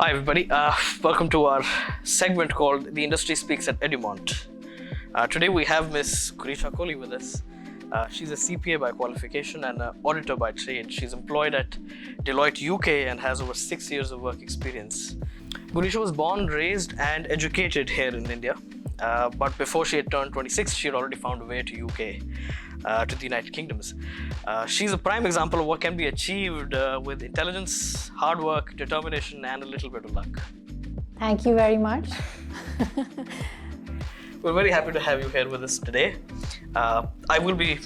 Hi everybody, welcome to our segment called The Industry Speaks at EduMont. Today we have Miss Gunisha Kohli with us. She's a CPA by qualification and an auditor by trade. She's employed at Deloitte UK and has over 6 years of work experience. Gunisha was born, raised and educated here in India. But before she had turned 26, she had already found a way to UK, to the United Kingdoms. She's a prime example of what can be achieved with intelligence, hard work, determination, and a little bit of luck. Thank you very much. We're very happy to have you here with us today. I will be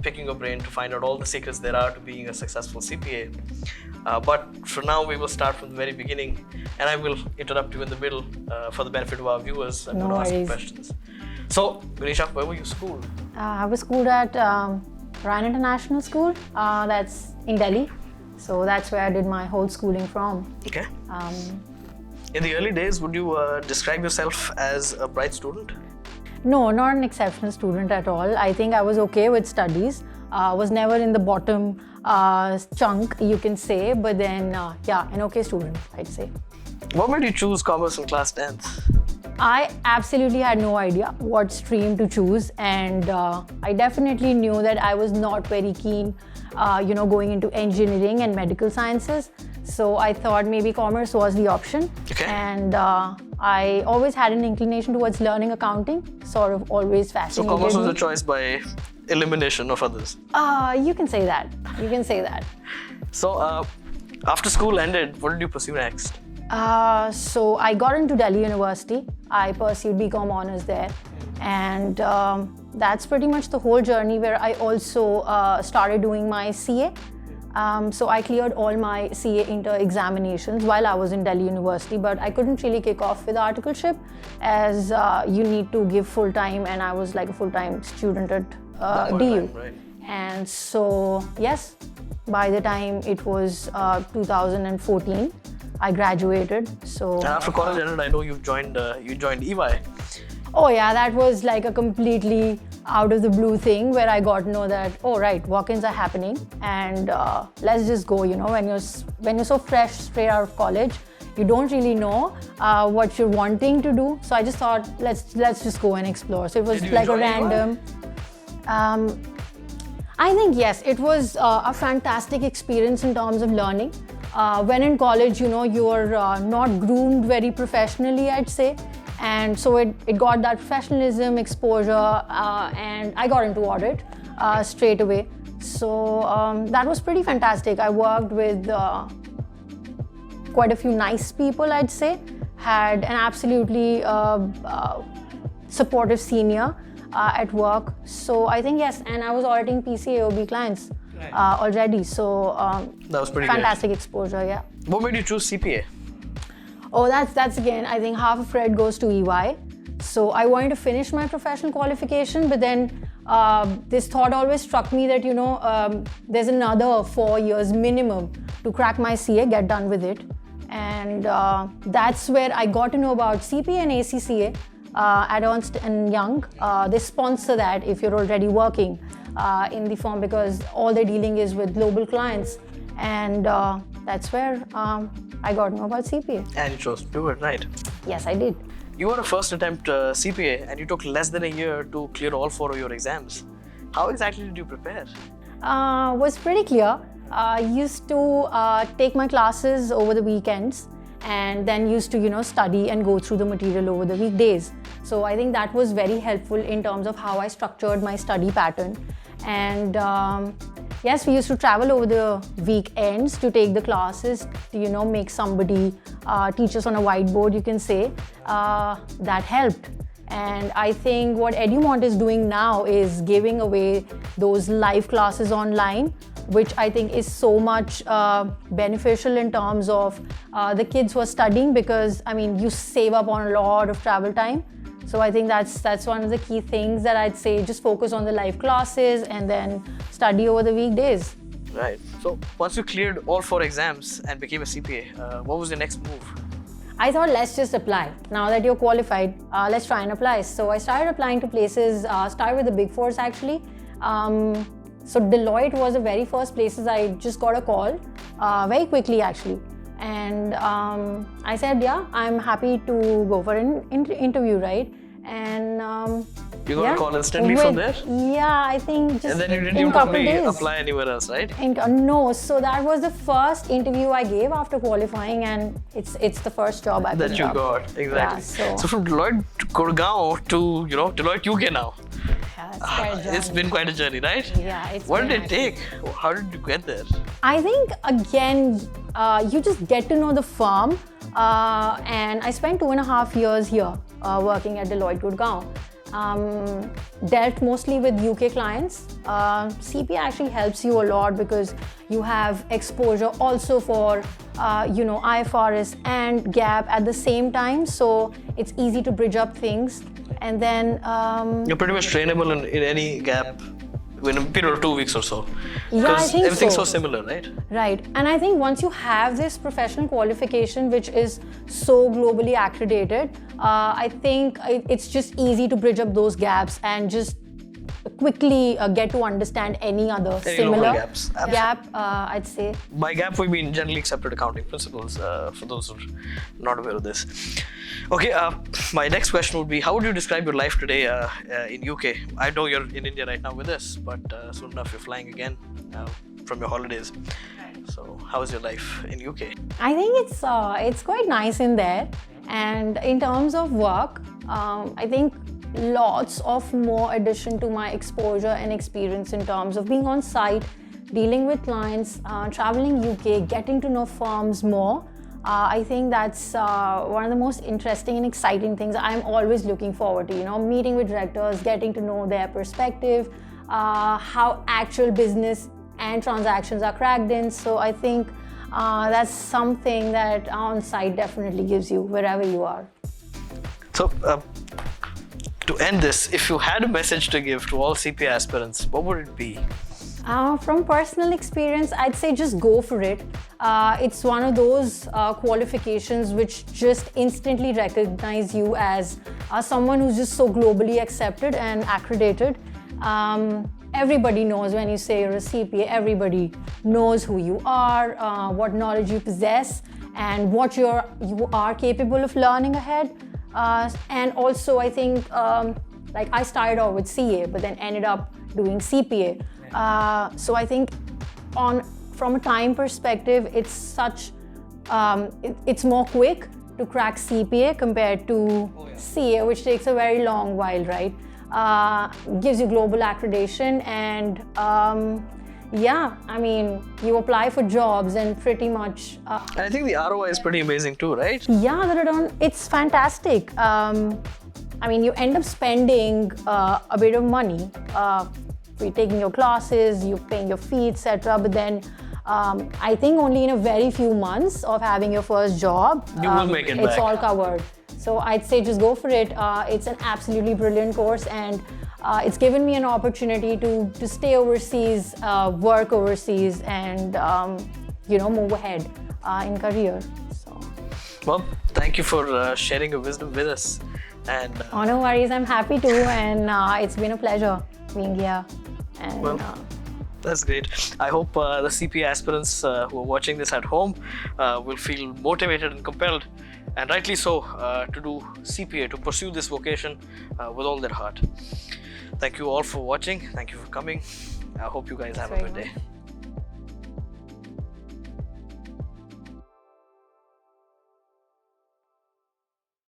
picking your brain to find out all the secrets there are to being a successful CPA. But for now, we will start from the very beginning, and I will interrupt you in the middle for the benefit of our viewers and No ask worries. questions. So, Gunisha, where were you schooled? I was schooled at Rohan International School. That's in Delhi. So that's where I did my whole schooling from. Okay. In the early days, would you describe yourself as a bright student? No, not an exceptional student at all. I think I was okay with studies. Was never in the bottom chunk, you can say. But then, yeah, an okay student, I'd say. What made you choose commerce in class 10th? I absolutely had no idea what stream to choose, and I definitely knew that I was not very keen, going into engineering and medical sciences. So I thought maybe commerce was the option. Okay. And I always had an inclination towards learning accounting, sort of always So fascinated commerce was me. a choice by elimination of others. You can say that. You can say that. So after school ended, what did you pursue next? So I got into Delhi University. I pursued BCom honors there, and that's pretty much the whole journey where I also started doing my CA. So I cleared all my CA inter examinations while I was in Delhi University, but I couldn't really kick off with articleship as you need to give full time, and I was like a full-time student at DU. Right. And so, yes, by the time it was 2014, I graduated. So And after college ended, I know you joined EY. oh yeah, that was like a completely out of the blue thing where I got to know that, oh right, walk-ins are happening, and let's just go. When you're so fresh, straight out of college, you don't really know what you're wanting to do. So I just thought, let's just go and explore. So it was Did you like a enjoy EY? random. I think yes, it was a fantastic experience in terms of learning. When in college, you're not groomed very professionally, I'd say. And so it got that professionalism, exposure, and I got into audit straight away. So that was pretty fantastic. I worked with quite a few nice people, I'd say. Had an absolutely supportive senior at work. So I think yes, and I was auditing PCAOB clients already. So That was pretty fantastic exposure, yeah. great. What made you choose CPA? Oh, that's again, I think half of credit goes to EY. So I wanted to finish my professional qualification, but then this thought always struck me that, there's another 4 years minimum to crack my CA, get done with it. And that's where I got to know about CPA and ACCA at Ernst & Young. They sponsor that if you're already working in the firm, because all they're dealing is with global clients. And that's where I got to know about CPA. And you chose to do it, right? Yes, I did. You were a first attempt CPA and you took less than a year to clear all 4 of your exams. How exactly did you prepare? Was pretty clear. Used to take my classes over the weekends, and then used to study and go through the material over the weekdays. So I think that was very helpful in terms of how I structured my study pattern. And yes, we used to travel over the weekends to take the classes, to, make somebody teach us on a whiteboard, you can say. That helped. And I think what EduMont is doing now is giving away those live classes online, which I think is so much beneficial in terms of the kids who are studying, because you save up on a lot of travel time. So I think that's one of the key things that I'd say, just focus on the live classes and then study over the weekdays. Right. So once you cleared all 4 exams and became a CPA, what was your next move? I thought, let's just apply. Now that you're qualified, let's try and apply. So I started applying to places, started with the big fours actually. So Deloitte was the very first places I just got a call very quickly actually. And I said, yeah, I'm happy to go for an interview, right? And you got a call instantly from there? Yeah, I think just and then you didn't in even a couple probably days. apply anywhere else, right? No, so that was the first interview I gave after qualifying, and it's the first job I that you got, exactly. Yeah, so from Deloitte Gurgaon to Deloitte UK now. Yeah, it's quite a journey. It's been quite a journey, right? Yeah, what did it take? How did you get there? I think again, you just get to know the firm, and I spent 2.5 years here working at Deloitte Gurgaon. Dealt mostly with UK clients. CPA actually helps you a lot because you have exposure also for IFRS and GAAP at the same time, so it's easy to bridge up things. And then you're pretty much trainable in any gap in a period of 2 weeks or so. Yeah, I think everything's so similar, right? Right. And I think once you have this professional qualification, which is so globally accredited, I think it's just easy to bridge up those gaps and just quickly get to understand any other similar gap, I'd say. By gap, we mean generally accepted accounting principles, for those who are not aware of this. Okay, my next question would be, how would you describe your life today in UK? I know you're in India right now with us, but soon enough you're flying again from your holidays. So how is your life in UK? I think it's quite nice in there. And in terms of work, I think lots of more addition to my exposure and experience in terms of being on site, dealing with clients, traveling UK, getting to know firms more. I think that's one of the most interesting and exciting things I'm always looking forward to, meeting with directors, getting to know their perspective, how actual business and transactions are cracked in. So I think that's something that on site definitely gives you wherever you are. So to end this, if you had a message to give to all CPA aspirants, what would it be? From personal experience, I'd say just go for it. It's one of those qualifications which just instantly recognize you as someone who's just so globally accepted and accredited. Everybody knows when you say you're a CPA, everybody knows who you are, what knowledge you possess, and what you are capable of learning ahead. And also, I think, like I started off with CA, but then ended up doing CPA. So I think from a time perspective, it's it's more quick to crack CPA compared to CA, which takes a very long while, right? Gives you global accreditation, and yeah, I mean, you apply for jobs and pretty much... and I think the ROI is pretty amazing too, right? Yeah, the return, it's fantastic. I mean, you end up spending a bit of money. You're taking your classes, you're paying your fee, etc. But then I think only in a very few months of having your first job, you will make it it's back. all covered. So I'd say just go for it. It's an absolutely brilliant course, and it's given me an opportunity to stay overseas, work overseas, and move ahead in career. So. Well, thank you for sharing your wisdom with us. And no worries, I'm happy to, and it's been a pleasure being here. And, that's great. I hope the CPA aspirants who are watching this at home will feel motivated and compelled, and rightly so, to do CPA, to pursue this vocation with all their heart. Thank you all for watching. Thank you for coming. I hope you guys have a good day.